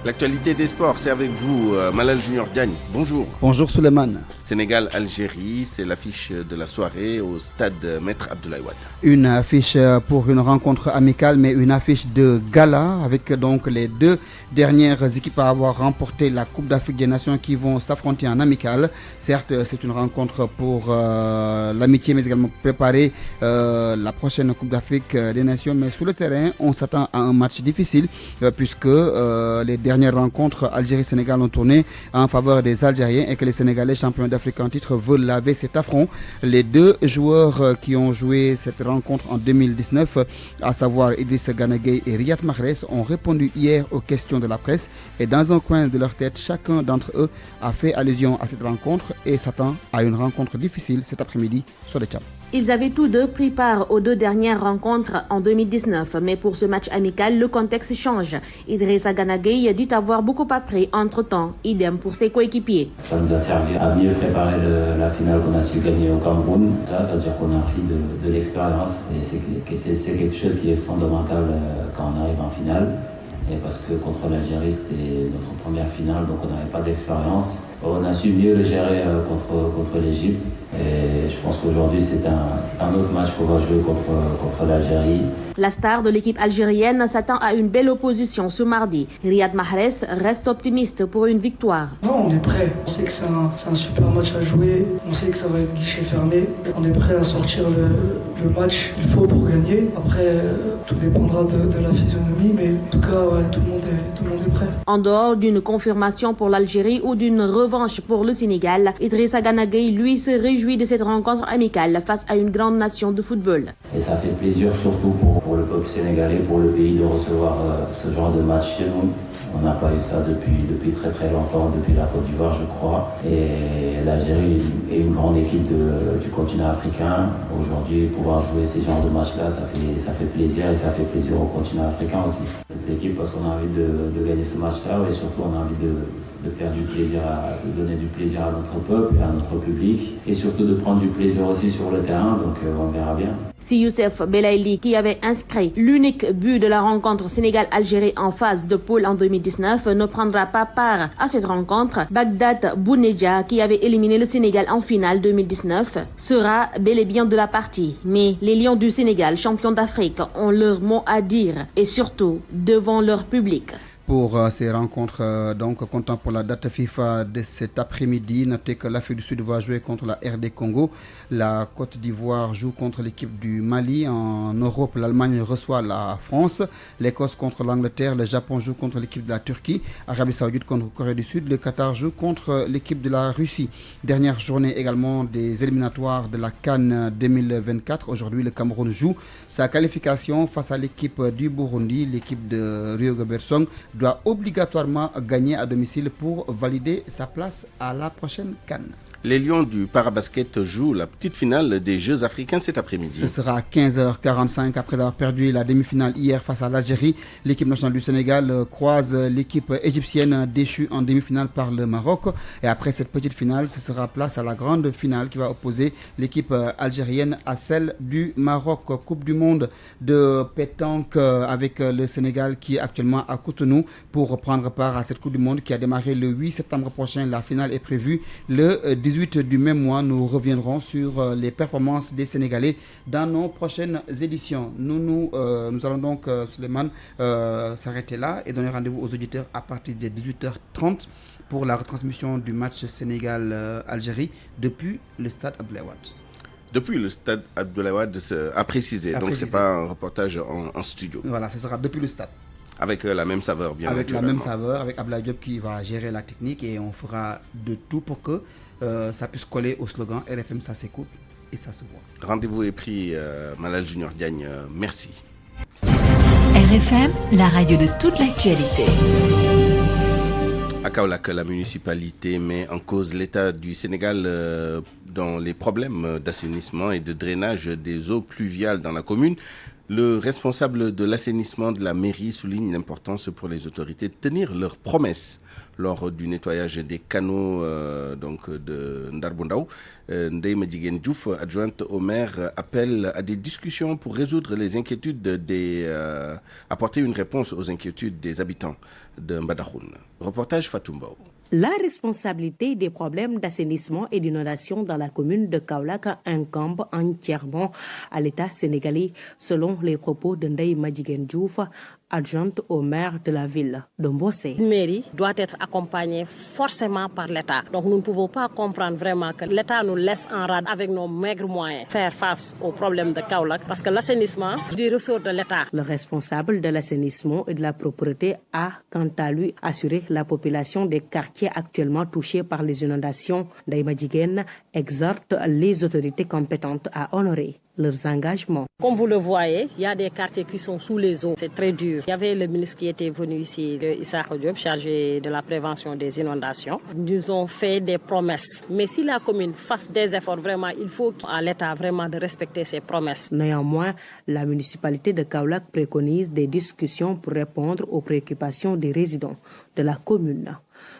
S3: L'actualité des sports, c'est avec vous, Malal Junior Diagne. Bonjour.
S22: Bonjour Souleymane.
S3: Sénégal-Algérie, c'est l'affiche de la soirée au stade Maître Abdoulaye Wade.
S22: Une affiche pour une rencontre amicale, mais une affiche de gala avec donc les deux dernières équipes à avoir remporté la Coupe d'Afrique des Nations qui vont s'affronter en amicale. Certes, c'est une rencontre pour l'amitié, mais également pour préparer la prochaine Coupe d'Afrique des Nations. Mais sur le terrain, on s'attend à un match difficile puisque les dernières rencontres Algérie-Sénégal ont tourné en faveur des Algériens et que les Sénégalais champions d'Afrique en titre veulent laver cet affront. Les deux joueurs qui ont joué cette rencontre en 2019, à savoir Idriss Gana Gueye et Riyad Mahrez, ont répondu hier aux questions de la presse et dans un coin de leur tête, chacun d'entre eux a fait allusion à cette rencontre et s'attend à une rencontre difficile cet après-midi sur le Tchad.
S23: Ils avaient tous deux pris part aux deux dernières rencontres en 2019, mais pour ce match amical, le contexte change. Idrissa Gana Gueye dit dit avoir beaucoup appris entre-temps, idem pour ses coéquipiers.
S4: Ça nous a servi à mieux préparer la finale qu'on a su gagner au Cameroun. Ça veut dire qu'on a pris de l'expérience et c'est quelque chose qui est fondamental quand on arrive en finale. Et parce que contre l'Algérie, c'était notre première finale, donc on n'avait pas d'expérience. On a su mieux le gérer contre l'Égypte. Et je pense qu'aujourd'hui, c'est un autre match qu'on va jouer contre l'Algérie.
S23: La star de l'équipe algérienne s'attend à une belle opposition ce mardi. Riyad Mahrez reste optimiste pour une victoire.
S5: Non, on est prêt. On sait que c'est un super match à jouer. On sait que ça va être guichet fermé. On est prêt à sortir le match qu'il faut pour gagner. Après, tout dépendra de la physionomie, mais en tout cas, ouais, tout le monde est prêt.
S23: En dehors d'une confirmation pour l'Algérie ou d'une revanche pour le Sénégal, Idrissa Gana Gueye, lui, se réjouit de cette rencontre amicale face à une grande nation de football.
S4: Et ça fait plaisir surtout pour le peuple sénégalais, pour le pays de recevoir ce genre de match chez nous. On n'a pas eu ça depuis très très longtemps, depuis la Côte d'Ivoire je crois. Et l'Algérie est une grande équipe du continent africain. Aujourd'hui, pouvoir jouer ces genres de matchs-là, ça fait plaisir et ça fait plaisir au continent africain aussi. Cette équipe, parce qu'on a envie de gagner ce match-là et surtout on a envie de faire du plaisir, de donner du plaisir à notre peuple et à notre public et surtout de prendre du plaisir aussi sur le terrain, donc on verra bien.
S23: Si Youssef Belaïli, qui avait inscrit l'unique but de la rencontre Sénégal-Algérie en phase de poule en 2019, ne prendra pas part à cette rencontre, Bagdad Bounedja, qui avait éliminé le Sénégal en finale 2019, sera bel et bien de la partie. Mais les Lions du Sénégal, champions d'Afrique, ont leur mot à dire et surtout devant leur public.
S22: Pour ces rencontres, donc comptant pour la date FIFA de cet après-midi, notez que l'Afrique du Sud va jouer contre la RD Congo. La Côte d'Ivoire joue contre l'équipe du Mali. En Europe, l'Allemagne reçoit la France. L'Écosse contre l'Angleterre. Le Japon joue contre l'équipe de la Turquie. Arabie Saoudite contre Corée du Sud. Le Qatar joue contre l'équipe de la Russie. Dernière journée également des éliminatoires de la CAN 2024. Aujourd'hui, le Cameroun joue sa qualification face à l'équipe du Burundi. L'équipe de Rio Gobersong doit obligatoirement gagner à domicile pour valider sa place à la prochaine CAN.
S3: Les Lions du Parabasket jouent la petite finale des Jeux africains cet après-midi.
S22: Ce sera à 15h45 après avoir perdu la demi-finale hier face à l'Algérie. L'équipe nationale du Sénégal croise l'équipe égyptienne déchue en demi-finale par le Maroc. Et après cette petite finale, ce sera place à la grande finale qui va opposer l'équipe algérienne à celle du Maroc. Coupe du monde de pétanque avec le Sénégal qui est actuellement à Cotonou pour prendre part à cette Coupe du monde qui a démarré le 8 septembre prochain. La finale est prévue le 18 du même mois. Nous reviendrons sur les performances des Sénégalais dans nos prochaines éditions. Nous allons donc, Souleymane, s'arrêter là et donner rendez-vous aux auditeurs à partir de 18h30 pour la retransmission du match Sénégal-Algérie depuis le stade Abdoulaye Wade.
S3: Depuis le stade Abdoulaye Wade, à préciser. Donc ce n'est pas un reportage en studio.
S22: Voilà, ce sera depuis le stade.
S3: Avec la même saveur, bien
S22: Avec la même saveur, avec Abdoulaye Diop qui va gérer la technique et on fera de tout pour que ça puisse coller au slogan RFM, ça s'écoute et ça se voit.
S3: Rendez-vous est pris, Malal Junior Diagne, merci.
S6: RFM, la radio de toute l'actualité.
S3: À Kaolack, la municipalité met en cause l'État du Sénégal dans les problèmes d'assainissement et de drainage des eaux pluviales dans la commune. Le responsable de l'assainissement de la mairie souligne l'importance pour les autorités de tenir leurs promesses lors du nettoyage des canaux de Ndarbundaou. Ndeye Madjiguène Diouf, adjointe au maire, appelle à des discussions pour résoudre les inquiétudes apporter une réponse aux inquiétudes des habitants de Mbadakhoune. Reportage Fatoumbaou.
S24: La responsabilité des problèmes d'assainissement et d'inondation dans la commune de Kaolack incombe entièrement à l'État sénégalais, selon les propos de Ndeye Madjiguène Diouf, adjointe au maire de la ville de Mbossé.
S25: La mairie doit être accompagnée forcément par l'État. Donc nous ne pouvons pas comprendre vraiment que l'État nous laisse en rade avec nos maigres moyens faire face aux problèmes de Kaolack parce que l'assainissement est du ressort de l'État.
S24: Le responsable de l'assainissement et de la propreté a, quant à lui, assuré la population des quartiers actuellement touchés par les inondations. Ndeye Madjiguène exhorte les autorités compétentes à honorer leurs engagements.
S25: Comme vous le voyez, il y a des quartiers qui sont sous les eaux. C'est très dur. Il y avait le ministre qui était venu ici, Issa Diop, chargé de la prévention des inondations. Ils nous ont fait des promesses. Mais si la commune fasse des efforts, vraiment, il faut à l'État vraiment de respecter ses promesses.
S24: Néanmoins, la municipalité de Kaolack préconise des discussions pour répondre aux préoccupations des résidents de la commune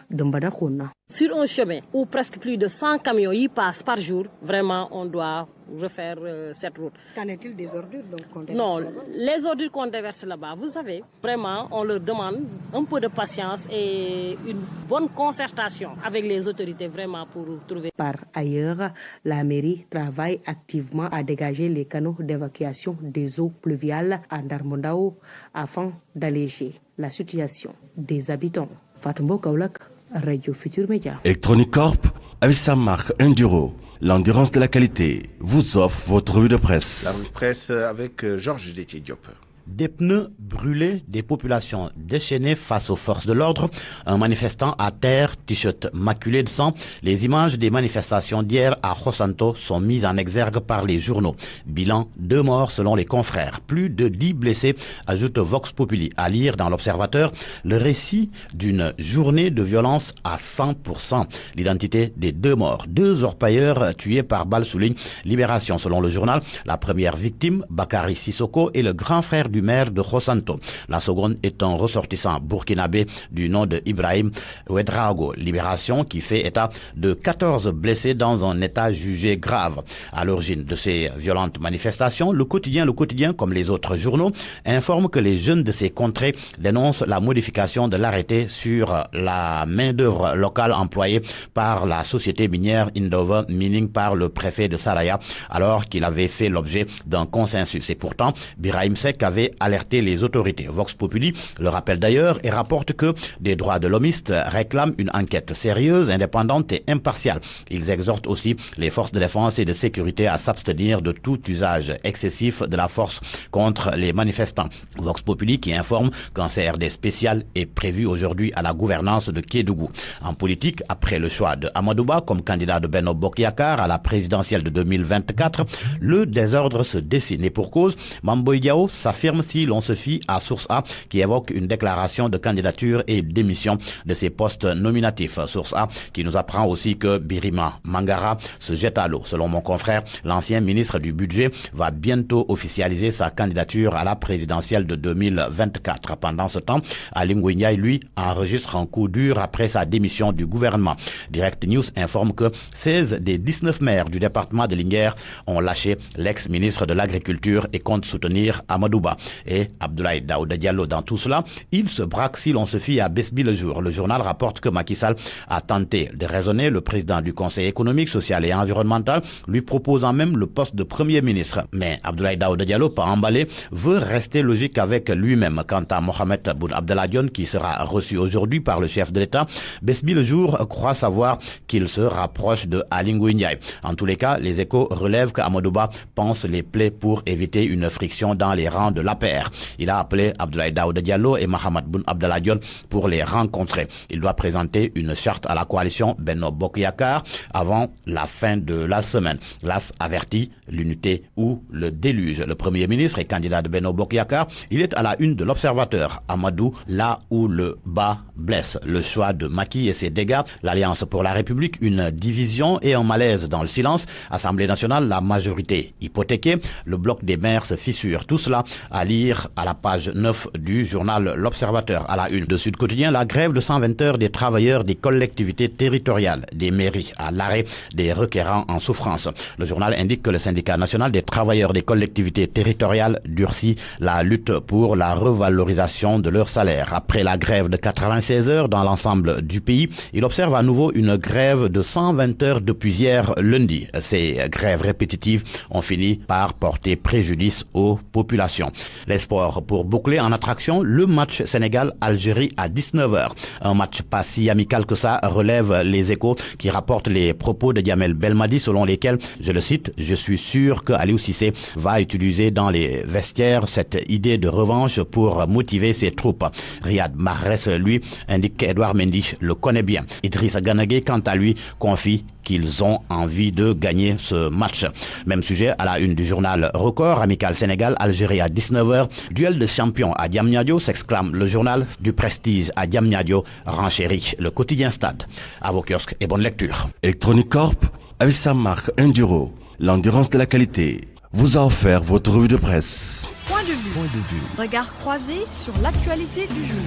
S24: de Mbadakhouna.
S25: Sur un chemin où presque plus de 100 camions y passent par jour, vraiment, on doit refaire cette route.
S24: Qu'en est-il des ordures qu'on déverse
S25: Non,
S24: là-bas?
S25: les ordures qu'on déverse là-bas, vous savez, vraiment, on leur demande un peu de patience et une bonne concertation avec les autorités, vraiment, pour trouver.
S24: Par ailleurs, la mairie travaille activement à dégager les canaux d'évacuation des eaux pluviales à Darmondao afin d'alléger la situation des habitants. Fatumbo Kaolack, Radio Futur Média.
S8: Electronic Corp, avec sa marque Enduro, l'endurance de la qualité, vous offre votre revue de presse.
S3: La revue de presse avec Georges Détié Diop.
S19: Des pneus brûlés, des populations déchaînées face aux forces de l'ordre, un manifestant à terre, t-shirt maculé de sang. Les images des manifestations d'hier à Khosanto sont mises en exergue par les journaux. Bilan, 2 morts selon les confrères, plus de 10 blessés, ajoute Vox Populi. À lire dans l'Observateur le récit d'une journée de violence à 100%. L'identité des 2 morts, 2 orpailleurs tués par balle, souligne Libération. Selon le journal, la première victime, Bakary Sissoko, est le grand frère du maire de Khosanto. La seconde est un ressortissant burkinabé du nom de Ibrahim Ouedraogo. Libération qui fait état de 14 blessés dans un état jugé grave. À l'origine de ces violentes manifestations, le quotidien, comme les autres journaux, informe que les jeunes de ces contrées dénoncent la modification de l'arrêté sur la main-d'œuvre locale employée par la société minière Indova Mining par le préfet de Saraya, alors qu'il avait fait l'objet d'un consensus. Et pourtant, Birahim Seck avait alerté les autorités. Vox Populi le rappelle d'ailleurs et rapporte que des droits de l'homiste réclament une enquête sérieuse, indépendante et impartiale. Ils exhortent aussi les forces de défense et de sécurité à s'abstenir de tout usage excessif de la force contre les manifestants. Vox Populi qui informe qu'un CRD spécial est prévu aujourd'hui à la gouvernance de Kédougou. En politique, après le choix de Amadouba comme candidat de Benno Bokk Yakaar à la présidentielle de 2024, le désordre se dessine et pour cause, Mame Boye Diao s'affirme si l'on se fie à Source A qui évoque une déclaration de candidature et démission de ses postes nominatifs. Source A qui nous apprend aussi que Birima Mangara se jette à l'eau. Selon mon confrère, l'ancien ministre du budget va bientôt officialiser sa candidature à la présidentielle de 2024. Pendant ce temps, Aly Ngouille Ndiaye, lui, enregistre un coup dur après sa démission du gouvernement. Direct News informe que 16 des 19 maires du département de Linguère ont lâché l'ex-ministre de l'Agriculture et comptent soutenir Amadouba. Et Abdoulaye Daouda Diallo dans tout cela, il se braque si l'on se fie à Besbi le jour. Le journal rapporte que Macky Sall a tenté de raisonner le président du Conseil économique, social et environnemental, lui proposant même le poste de Premier ministre. Mais Abdoulaye Daouda Diallo, pas emballé, veut rester logique avec lui-même. Quant à Mohamed Boun Abdallah Dionne, qui sera reçu aujourd'hui par le chef de l'État, Besbi le jour croit savoir qu'il se rapproche de Aly Ngouille Ndiaye. En tous les cas, les Échos relèvent qu'Amadouba pense les plaies pour éviter une friction dans les rangs de l'APR. Il a appelé Abdoulaye Daouda Diallo et Mohamed Boun Abdallah Dionne pour les rencontrer. Il doit présenter une charte à la coalition Benno Bokk Yakaar avant la fin de la semaine. L'AS avertit l'unité ou le déluge. Le Premier ministre et candidat de Benno Bokk Yakaar, il est à la une de l'Observateur. Amadou, là où le bas blesse. Le choix de Macky et ses dégâts. L'Alliance pour la République, une division et un malaise dans le silence. Assemblée nationale, la majorité hypothéquée. Le bloc des maires se fissure. Tout cela à lire à la page 9 du journal L'Observateur. À la une de Sud Quotidien, la grève de 120 heures des travailleurs des collectivités territoriales, des mairies, à l'arrêt des requérants en souffrance. Le journal indique que le syndicat national des travailleurs des collectivités territoriales durcit la lutte pour la revalorisation de leur salaire. Après la grève de 96 heures dans l'ensemble du pays, il observe à nouveau une grève de 120 heures depuis hier lundi. Ces grèves répétitives ont fini par porter préjudice aux populations. Les sports pour boucler en attraction, le match Sénégal-Algérie à 19h. Un match pas si amical que ça, relève les Échos qui rapportent les propos de Djamel Belmadi selon lesquels, je le cite, « Je suis sûr que Aliou Cissé va utiliser dans les vestiaires cette idée de revanche pour motiver ses troupes. » Riyad Mahrez, lui, indique qu'Edouard Mendy le connaît bien. Idrissa Gana Gueye, quant à lui, confie qu'ils ont envie de gagner ce match. Même sujet à la une du journal Record, amical Sénégal-Algérie à 19h. Duel de champions à Diamniadio, s'exclame le journal. Du prestige à Diamniadio, renchérit le quotidien Stade. À vos kiosques et bonne lecture.
S8: Electronic Corp, avec sa marque Enduro, l'endurance de la qualité, vous a offert votre revue de presse.
S9: Point de vue. Regard croisé sur l'actualité du jour.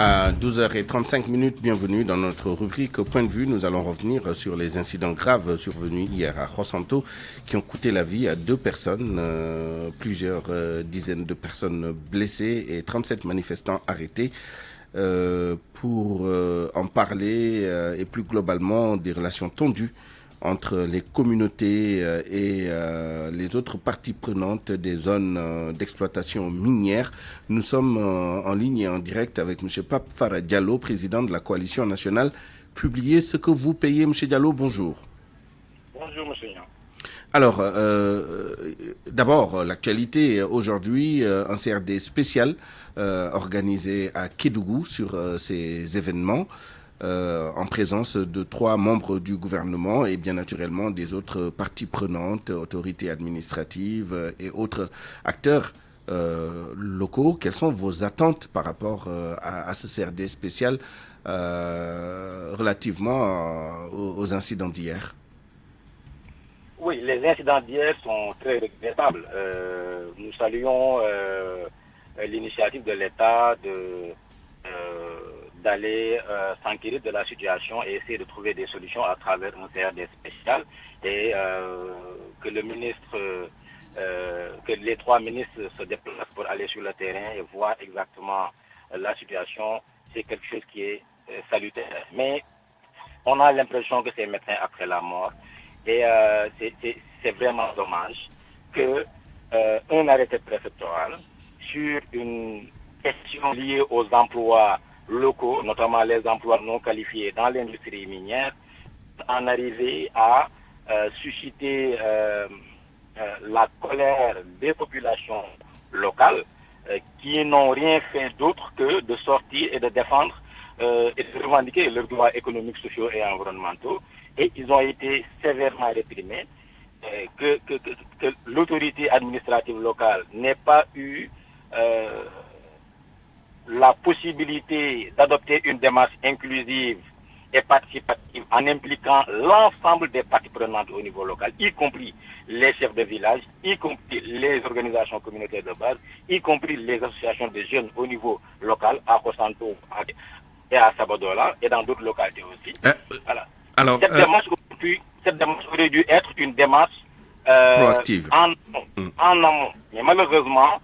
S3: À 12h35, bienvenue dans notre rubrique Point de vue. Nous allons revenir sur les incidents graves survenus hier à Rosanto qui ont coûté la vie à 2 personnes, plusieurs dizaines de personnes blessées et 37 manifestants arrêtés. Pour en parler et plus globalement des relations tendues entre les communautés et les autres parties prenantes des zones d'exploitation minière. Nous sommes en ligne et en direct avec M. Pape Farah Diallo, président de la Coalition nationale. Publiez ce que vous payez. M. Diallo, bonjour.
S10: Bonjour, M. Nian.
S3: Alors, d'abord, l'actualité aujourd'hui, un CRD spécial organisé à Kédougou sur ces événements. En présence de 3 membres du gouvernement et bien naturellement des autres parties prenantes, autorités administratives et autres acteurs locaux. Quelles sont vos attentes par rapport à ce CRD spécial relativement aux incidents d'hier?
S10: Oui, les incidents d'hier sont très regrettables. Nous saluons l'initiative de l'État d'aller s'enquérir de la situation et essayer de trouver des solutions à travers un CRD spécial et que le ministre, que les 3 ministres se déplacent pour aller sur le terrain et voir exactement la situation, c'est quelque chose qui est salutaire. Mais on a l'impression que c'est médecin après la mort et c'est vraiment dommage que un arrêté préfectoral sur une question liée aux emplois locaux, notamment les emplois non qualifiés dans l'industrie minière, en arriver à susciter la colère des populations locales qui n'ont rien fait d'autre que de sortir et de défendre et de revendiquer leurs droits économiques, sociaux et environnementaux. Et ils ont été sévèrement réprimés, que l'autorité administrative locale n'ait pas eu la possibilité d'adopter une démarche inclusive et participative en impliquant l'ensemble des parties prenantes au niveau local, y compris les chefs de village, y compris les organisations communautaires de base, y compris les associations de jeunes au niveau local, à Rosanto et à Sabadola et dans d'autres localités aussi. Voilà.
S3: Alors,
S10: cette démarche aurait dû être une démarche
S3: proactive
S10: en amont. Mais malheureusement,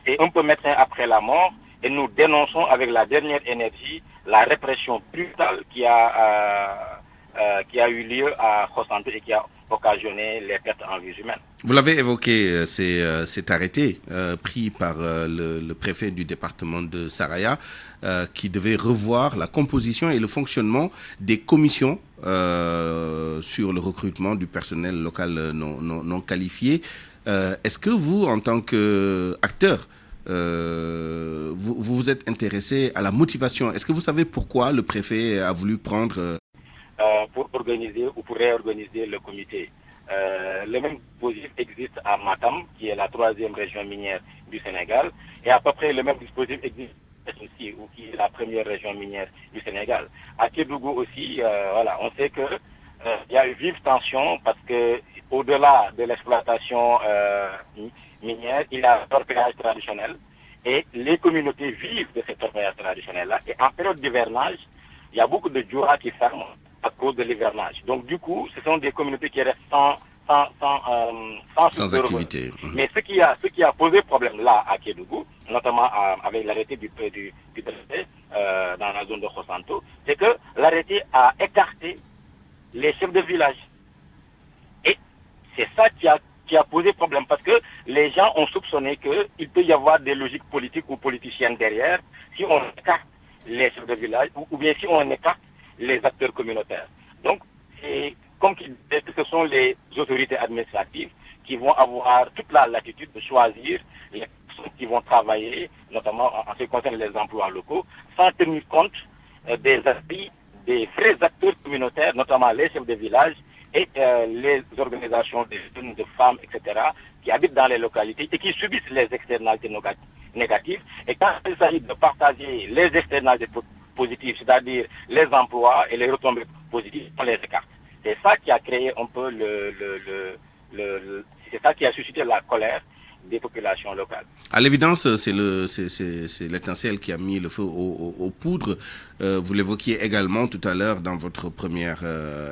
S10: c'est un peu médecin après la mort. Et nous dénonçons avec la dernière énergie la répression brutale qui a eu lieu à Rosanto et qui a occasionné les pertes en vies humaines.
S3: Vous l'avez évoqué, cet arrêté pris par le préfet du département de Saraya qui devait revoir la composition et le fonctionnement des commissions sur le recrutement du personnel local non qualifié. Est-ce que vous, en tant qu'acteur, vous vous êtes intéressé à la motivation? Est-ce que vous savez pourquoi le préfet a voulu prendre...
S10: pour organiser ou pour réorganiser le comité. Le même dispositif existe à Matam, qui est la 3e région minière du Sénégal, et à peu près le même dispositif existe aussi, ou qui est la 1re région minière du Sénégal. À Kédougou aussi, voilà, on sait que il y a une vive tension parce que au-delà de l'exploitation minière, il y a l'orpaillage traditionnel et les communautés vivent de cet orpaillage traditionnel-là. Et en période d'hivernage, il y a beaucoup de djoura qui ferment à cause de l'hivernage. Donc du coup, ce sont des communautés qui restent sans
S3: sans activité.
S10: Mais ce qui a posé problème là à Kédougou, notamment avec l'arrêté du préfet dans la zone de Khosanto, c'est que l'arrêté a écarté les chefs de village. Et c'est ça qui a posé problème, parce que les gens ont soupçonné qu'il peut y avoir des logiques politiques ou politiciennes derrière si on écarte les chefs de village ou bien si on écarte les acteurs communautaires. Donc, c'est comme qu'il disait que ce sont les autorités administratives qui vont avoir toute la latitude de choisir les personnes qui vont travailler, notamment en ce qui concerne les emplois locaux, sans tenir compte des avis des vrais acteurs communautaires, notamment les chefs de village et les organisations de jeunes, de femmes, etc., qui habitent dans les localités et qui subissent les externalités négatives. Et quand il s'agit de partager les externalités positives, c'est-à-dire les emplois et les retombées positives, on les écarte. C'est ça qui a créé un peu c'est ça qui a suscité la colère des populations locales.
S3: À l'évidence, c'est l'étincelle qui a mis le feu aux poudres. Vous l'évoquiez également tout à l'heure dans votre première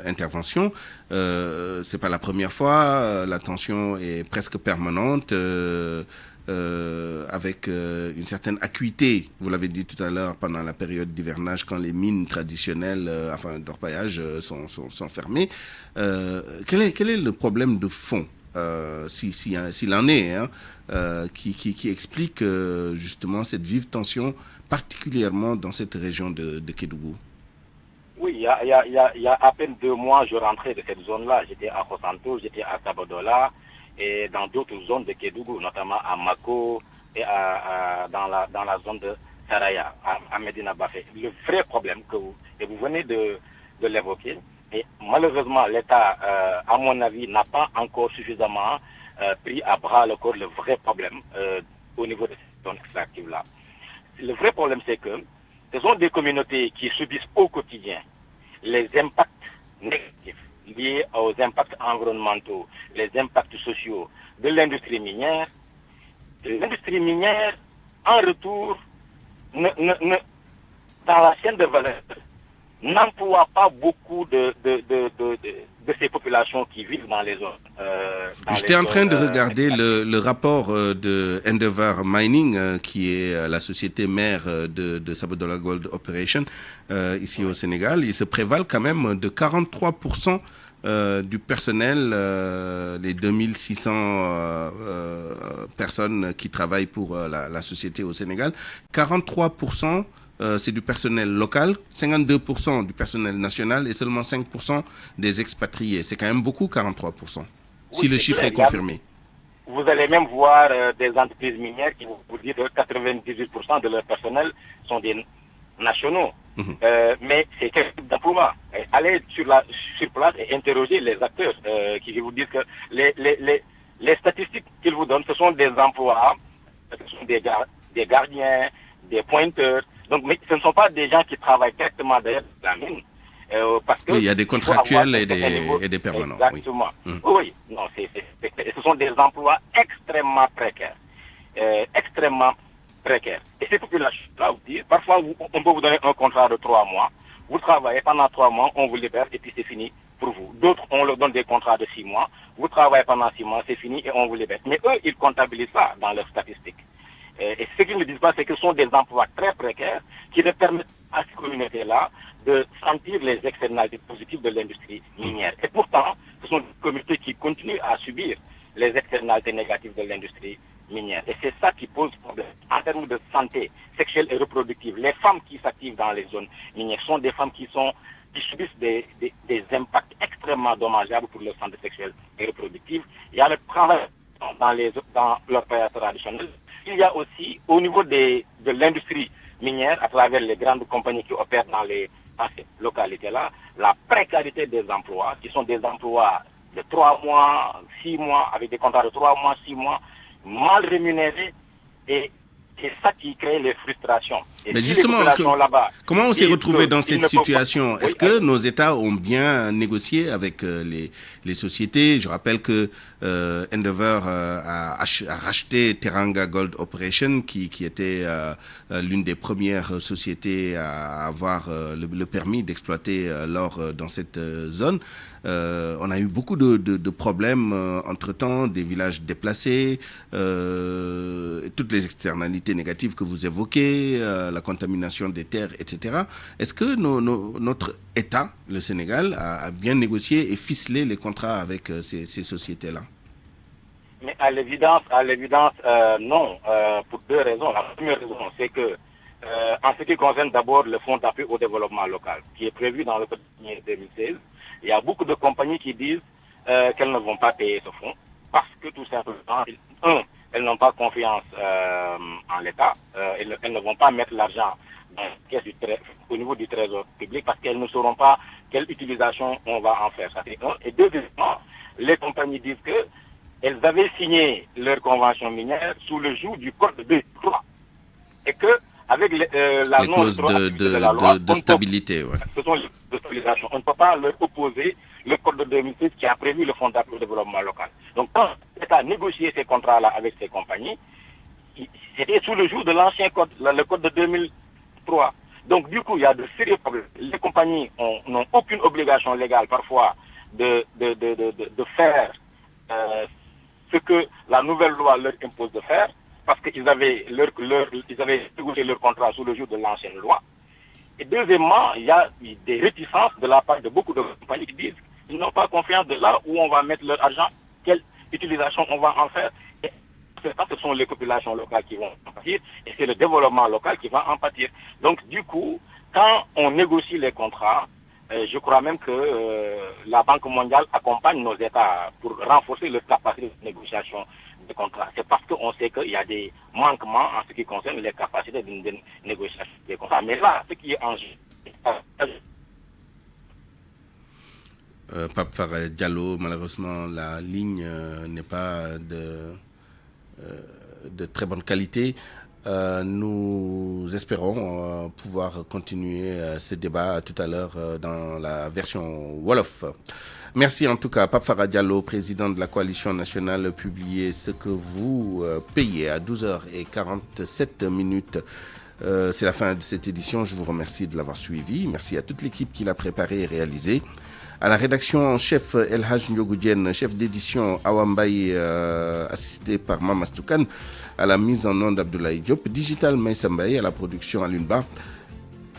S3: intervention. C'est pas la première fois. La tension est presque permanente. Avec une certaine acuité, vous l'avez dit tout à l'heure, pendant la période d'hivernage, quand les mines traditionnelles, d'orpaillage sont fermées. Quel est le problème de fond, s'il en est, qui explique justement cette vive tension, particulièrement dans cette région de Kédougou?
S10: Oui, il y a à peine 2 mois, je rentrais de cette zone-là. J'étais à Khosanto, j'étais à Tabodola, et dans d'autres zones de Kédougou, notamment à Mako et dans la zone de Saraya, à Medina Bafé. Le vrai problème vous venez de l'évoquer, et malheureusement l'État, à mon avis, n'a pas encore suffisamment pris à bras le corps le vrai problème au niveau de cette zone extractive-là. Le vrai problème, c'est que ce sont des communautés qui subissent au quotidien les impacts négatifs liés aux impacts environnementaux, les impacts sociaux de l'industrie minière. L'industrie minière, en retour, dans la chaîne de valeur, n'emploie pas beaucoup de ces populations qui vivent dans les zones.
S3: J'étais en train de regarder le rapport de Endeavour Mining, qui est la société mère de Sabodala Gold Operation, ici au Sénégal. Ils se prévalent quand même de 43% du personnel, les 2600 personnes qui travaillent pour la société au Sénégal. 43%, c'est du personnel local, 52% du personnel national et seulement 5% des expatriés. C'est quand même beaucoup, 43%, si le chiffre est confirmé.
S10: Vous allez même voir des entreprises minières qui vous disent que 98% de leur personnel sont des nationaux. Mais c'est quel type d'emploi? Allez sur place et interroger les acteurs qui vous disent que les statistiques qu'ils vous donnent, ce sont des emplois, ce sont des gardiens, des pointeurs. Donc, mais ce ne sont pas des gens qui travaillent directement derrière la mine. Parce que
S3: oui, il y a des contractuels et des permanents.
S10: Exactement. Oui, non, ce sont des emplois extrêmement précaires. Extrêmement précaires. Et ces populations-là, parfois, on peut vous donner un contrat de 3 mois. Vous travaillez pendant 3 mois, on vous libère et puis c'est fini pour vous. D'autres, on leur donne des contrats de 6 mois. Vous travaillez pendant 6 mois, c'est fini et on vous libère. Mais eux, ils comptabilisent ça dans leurs statistiques. Et ce qu'ils ne disent pas, c'est que ce sont des emplois très précaires qui ne permettent à ces communautés-là de sentir les externalités positives de l'industrie minière. Et pourtant, ce sont des communautés qui continuent à subir les externalités négatives de l'industrie minière. Et c'est ça qui pose problème en termes de santé sexuelle et reproductive. Les femmes qui s'activent dans les zones minières sont des femmes qui subissent des impacts extrêmement dommageables pour leur santé sexuelle et reproductive. Il y a le travail dans leur pays traditionnel. Il y a aussi, au niveau de l'industrie minière, à travers les grandes compagnies qui opèrent dans ces localités-là, la précarité des emplois, qui sont des emplois de 3 mois, 6 mois, avec des contrats de 3 mois, 6 mois, mal rémunérés, et c'est ça qui crée les frustrations. Et
S3: mais
S10: si
S3: justement, comment on s'est retrouvé dans cette situation?
S10: Pas...
S3: Est-ce que nos États ont bien négocié avec les sociétés? Je rappelle que Endeavour a racheté Teranga Gold Operation, qui était l'une des premières sociétés à avoir le permis d'exploiter l'or dans cette zone. On a eu beaucoup de problèmes entre-temps, des villages déplacés, toutes les externalités négatives que vous évoquez, la contamination des terres, etc. Est-ce que notre État, le Sénégal, a bien négocié et ficelé les contrats avec ces sociétés-là?
S10: Mais à l'évidence, non, pour deux raisons. La première raison, c'est que en ce qui concerne d'abord le fonds d'appui au développement local, qui est prévu dans le code 2016, il y a beaucoup de compagnies qui disent qu'elles ne vont pas payer ce fonds parce que tout simplement, elles n'ont pas confiance en l'État, elles ne vont pas mettre l'argent au niveau du trésor public parce qu'elles ne sauront pas quelle utilisation on va en faire. Ça, c'est un. Et deuxièmement, les compagnies disent que elles avaient signé leur convention minière sous le joug du code 2003 et que avec la
S3: clauses de stabilité, ouais.
S10: Ce sont les clauses de stabilisation. On ne peut pas leur opposer le code de 2006 qui a prévu le fonds d'appui au développement local. Donc quand l'État a négocié ces contrats-là avec ces compagnies, c'était sous le joug de l'ancien code, le code de 2003. Donc du coup, il y a de sérieux problèmes. Les compagnies n'ont aucune obligation légale parfois de faire ce que la nouvelle loi leur impose de faire, parce qu'ils avaient négocié leur contrat sous le jour de l'ancienne loi. Et deuxièmement, il y a des réticences de la part de beaucoup de compagnies qui disent qu'ils n'ont pas confiance de là où on va mettre leur argent, quelle utilisation on va en faire. Et ce sont les populations locales qui vont en pâtir, et c'est le développement local qui va en pâtir. Donc du coup, quand on négocie les contrats, je crois même que la Banque mondiale accompagne nos États pour renforcer leur capacité de négociation des contrats. C'est parce qu'on sait qu'il y a des manquements en ce qui concerne les capacités de négociation des contrats. Mais là, ce qui est en jeu...
S3: Pape Farah Diallo, malheureusement, la ligne n'est pas de très bonne qualité. Nous espérons pouvoir continuer ce débat tout à l'heure dans la version Wolof. Merci en tout cas, Pape Farah Diallo, président de la coalition nationale, publié ce que vous payez à 12h47. C'est la fin de cette édition. Je vous remercie de l'avoir suivi. Merci à toute l'équipe qui l'a préparé et réalisé. À la rédaction en chef El Hadj Ndiogoudjen, chef d'édition Awambaye, assisté par Mamas Toukan, à la mise en onde Abdoulaye Diop, Digital Maïsambaye, à la production Alunba.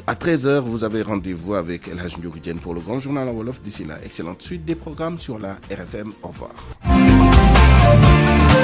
S3: À 13h, vous avez rendez-vous avec El Hadj Ndiogoudjen pour le grand journal en Wolof. D'ici là, excellente suite des programmes sur la RFM. Au revoir.